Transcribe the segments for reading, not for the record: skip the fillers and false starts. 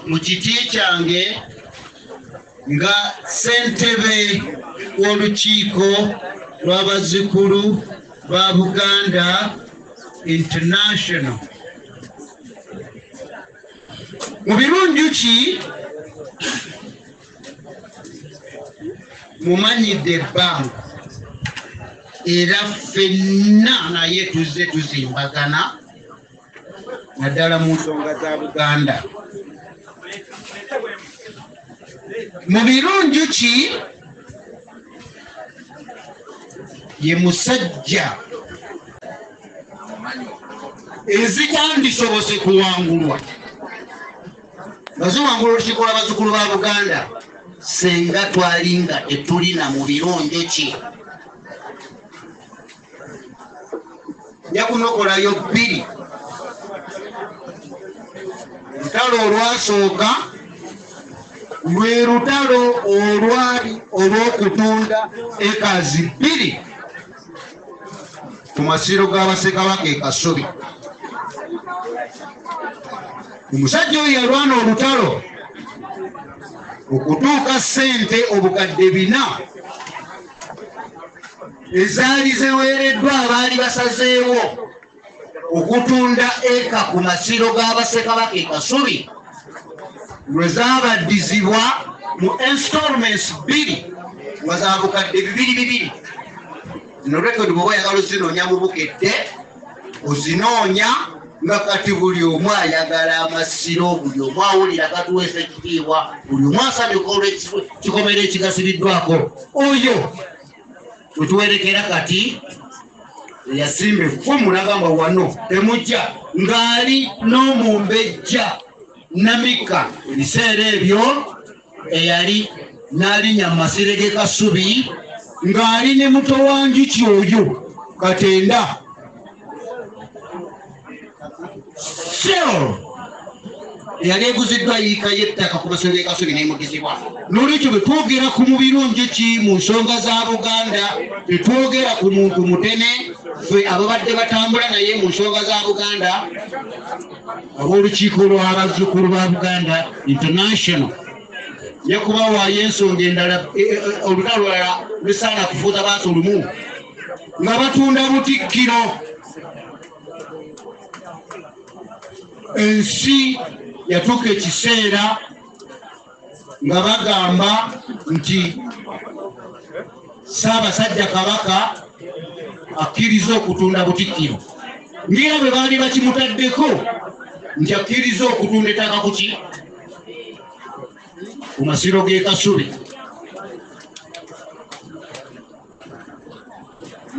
mu kiti kyange nga ssentebe w'olukiiko lw'abazzukulu ba Buganda International. Mu birungi ki mumanyidde ebbanga era ffenna naye tuzze tuzimbagana naddala mu nsonga za Buganda. Mu birungi ki ye musajja ezityandisobose kuwangulwa baziwangula olukiiko lw'abazzukulu ba Buganda senga twalinga tetulina mu birungi ki. Nja kunokolayo bbiri. Lutalo olwasooka lwe lutalo olwali olw'okutunda ekazi 2 ku masiro g'Abassekabaka e Kasubi. Omusajja oyo yalwana olutalo okutuuka ssente obukadde 4 ezaali ziweereddwa abaali basazeewo okutunda eka ku masiro g'Abassekabaka e Kasubi lwe zaabaddizibwa mu installments 2 nga za bukadde 2 zino rekodi bw'oba oyagala ozinoonya mu bukedde ozinoonya nga kati buli omu ayagala amasiro, buli omu awulira katuweesa ekitiibwa, buli omu asanyuka olw'ekikomera ekigasibiddwako. Oyo wetuwerekera kati yasimba effumu n'agamba wano temujja ng'ali n'omumbejja Namika ebiseera ebyo eyali n'alinnya mu masiro g'e Kasubi ng'ali ne muto wa Njuki oyo Katenda. Yali eguziddwa yiika y'ettaka ku masiro g'e Kasubi n'emugizibwa. N'olwekyo bwe twogera ku mu birungi ki mu nsonga za Buganda tetwogera ku muntu mutene ffe ababadde batambula naye mu nsonga za Buganda ab'olukiiko lw'abazzukulu ba Buganda International. Nja kubawaayo ensonga endala olutalo lulala lusaana kufuuza bantu lumu nga batunda butikkiro. Ensi yatuuka ekiseera nga bagamba nti Ssaabasajja Kabaka akkiriza okutunda butikkiro. Ngira bwe baali bakimutaddeko nti akkiriza okutunda ettaka kuki ku masiro g'e Kasubi.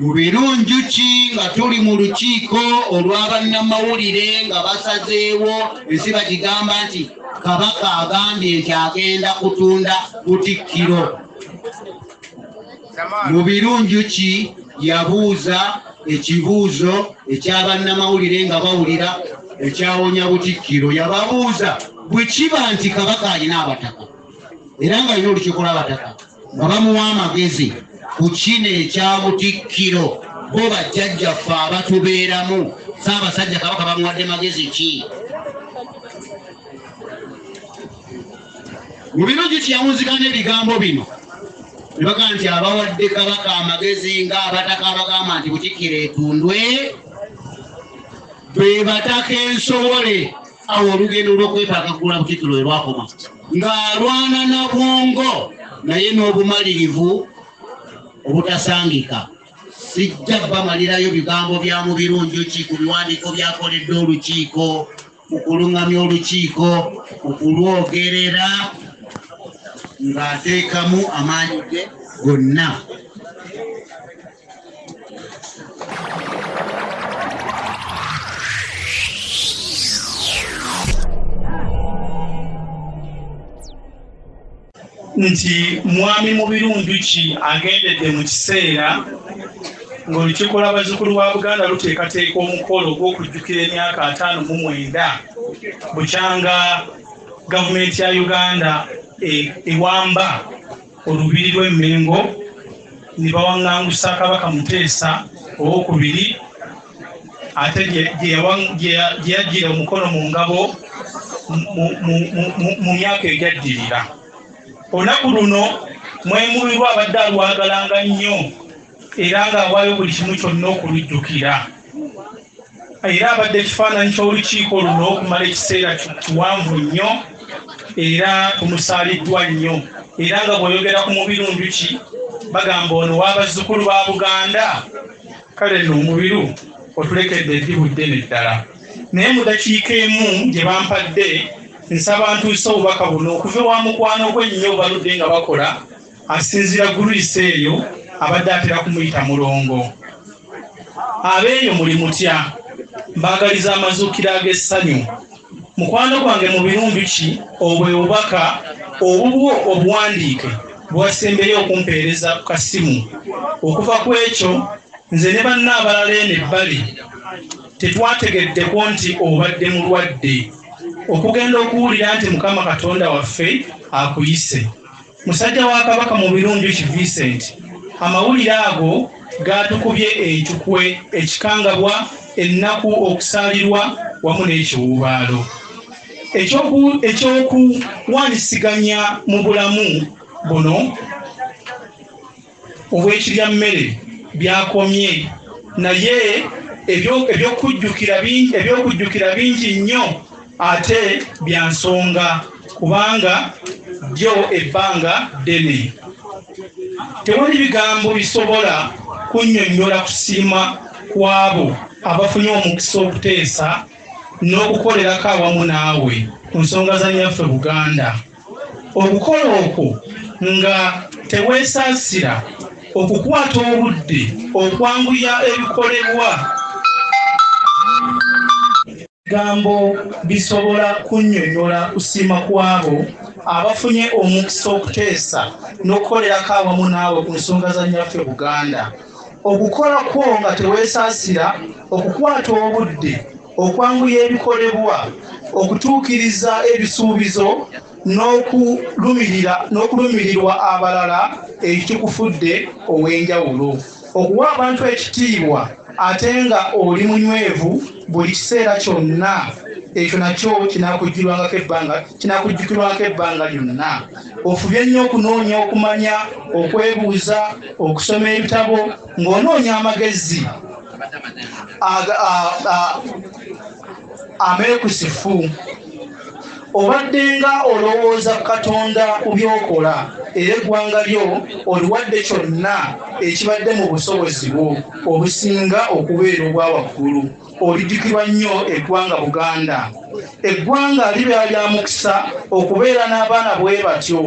Mu birungi ki nga tuli mu lukiiko olw'abannamawulire nga basazeewo ensi bagigamba nti Kabaka agambye nti agenda kutunda butikkiro. Mu birungi ki yabuuza ekibuuzo eky'abannamawulire nga bawulira ekyawonya butikkiro. Yababuuza bwe kiba nti Kabaka alina abataka era ng'alina olukiiko lw'abataka nga bamuwa amagezi ku kino ekya butikkiro, bo bajjajjaffe abatubeeramu Ssaabasajja Kabaka bamuwadde magezi ki? Mu birungi ki yawunzikana ebigambo bino ne bagamba nti abawadde Kabaka amagezi ng'abataka abagamba nti butikkiro etundwe be bataka ensobole. Awo olugendo lw'okwetaaga kugula butikkiro lwe lwakoma ng'alwana na bwongo naye n'obumalirivu obutasangika. Sijja bamalirayo bigambo bya mu birungi ki ku biwandiiko byakoledde olukiiko, mu kuluŋŋamya olukiiko, mu kulwogerera ng'ateekamu amaanyi ge gonna. Nti mwami mu birungi ki agendedde mu kiseera ng'olukiiko lw'abazzukulu ba Buganda luteekateeka omukolo gw'okujjukira emyaka 59 bukyanga gavumenti ya Uganda ewamba olubiri lw'Emmengo ne bawaŋŋangusa Kabaka Muteesa owookubiri ate gye yaggyira omukono mu ngabo mu myaka egyaddirira. Olunaku luno mwemulirwa abadde alwagalanga nnyo era ng'awaayo buli kimu kyonna okulujjukira. Era abadde ekifaananyi ky'olukiiko luno okumala ekiseera kiwanvu nnyo era tumusaaliddwa nnyo. Era nga bw'oyogera ku Mubirundu ki bagamba ono w'abazzukulu ba Buganda, kale nno omubiru otulekedde eddibu ddene ddala. Naye mu dakiika emu gye bampadde nsaba ntuuse obubaka buno okuva ewa mukwano gwe nnyo baludde nga bakola asinziira Guluisi eyo abadde atera kumuyita mulongo. Abeeyo muli mutya, mbaagaliza amazuukiro ag'essanyu. Mukwano gwange Mubirundu ki obwe obubaka obubwo obuwandiike bwasembeyo okumpeereza ku kasimu. Okuva ku ekyo nze ne banna abalala eno ebbali tetwategeddeko nti obadde mulwadde, okugenda okuwulira nti Mukama Katonda waffe akuyise. Musajja wa Kabaka Mubirundu ki Vincent, amawulire ago gaatukubye enkukwe, ekikangabwa, ennaku, okusaalirwa wamu n'ekiwuubaalo. Ekyokuwanisiganya mu bulamu buno obw'ekiryammere byakomye, naye ebyokujjukira bingi nnyo ate bya nsonga kubanga byo ebbanga ddene. Tewali bigambo bisobola kunnyonnyola kusiima kw'abo abafunye omukisa okuteesa n'okukolerako awamu naawe ku nsonga za nnyaffe Buganda. Okukola okwo nga teweesaasira, okukwata obudde, okwanguya ebikolebwa. Bigambo bisobola kunnyonnyola kusiima kw'abo abafunye omukisa okuteesa n'okukolerako awamu naawe ku nsonga za nnyaffe Buganda. Okukola kwo nga teweesaasira, okukwata obudde, okwanguya ebikolebwa, okutuukiriza ebisuubizo n'okulumirirwa abalala ekikufudde ow'enjawulo. Okuwa abantu ekitiibwa ate nga oli munywevu buli kiseera kyonna, ekyo nakyo kinaakujjukirwako ebbanga lyonna. Ofubye nnyo okunoonya okumanya, okwebuuza, okusoma ebitabo ng'onoonya amagezi ameekusifu. Obadde nga olowooza Katonda ku by'okola era eggwanga lyo oliwadde kyonna ekibadde mu busobozi bwo obusinga okubeera obwa waggulu. Olijjukirwa nnyo eggwanga Buganda. Eggwanga libeera lya mukisa okubeera n'abaana bwe batyo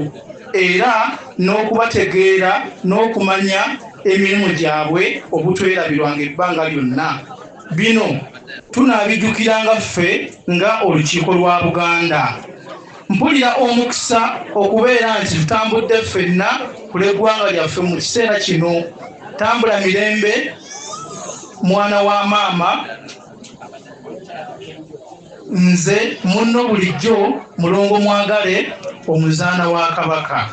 era n'okubategeera n'okumanya emirimu gyabwe obutwerabirwanga ebbanga lyonna. Bino tunaabijjukiranga ffe nga olukiiko lwa Buganda. Mpulira omukisa okubeera nti tutambudde ffenna ku lw'eggwanga lyaffe mu kiseera kino. Tambula mirembe mwana wa maama, nze munno bulijjo mulongo mwagale omuzaana wa Kabaka.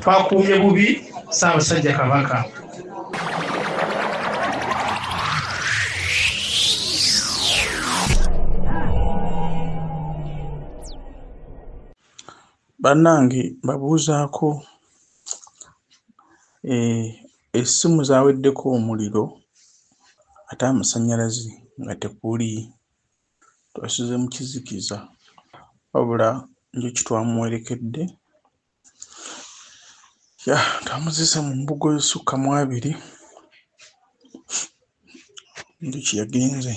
Twakuumye bubi Ssaabasajja Kabaka. Bannange babuuzaako essimu zaaweddeko omuliro ate amasannyalaze nga tekuli, twasize mu kizikiza wabula njuki twamuwerekedde twamuzise mu mbugo esukka mu 2 njuki yagenze.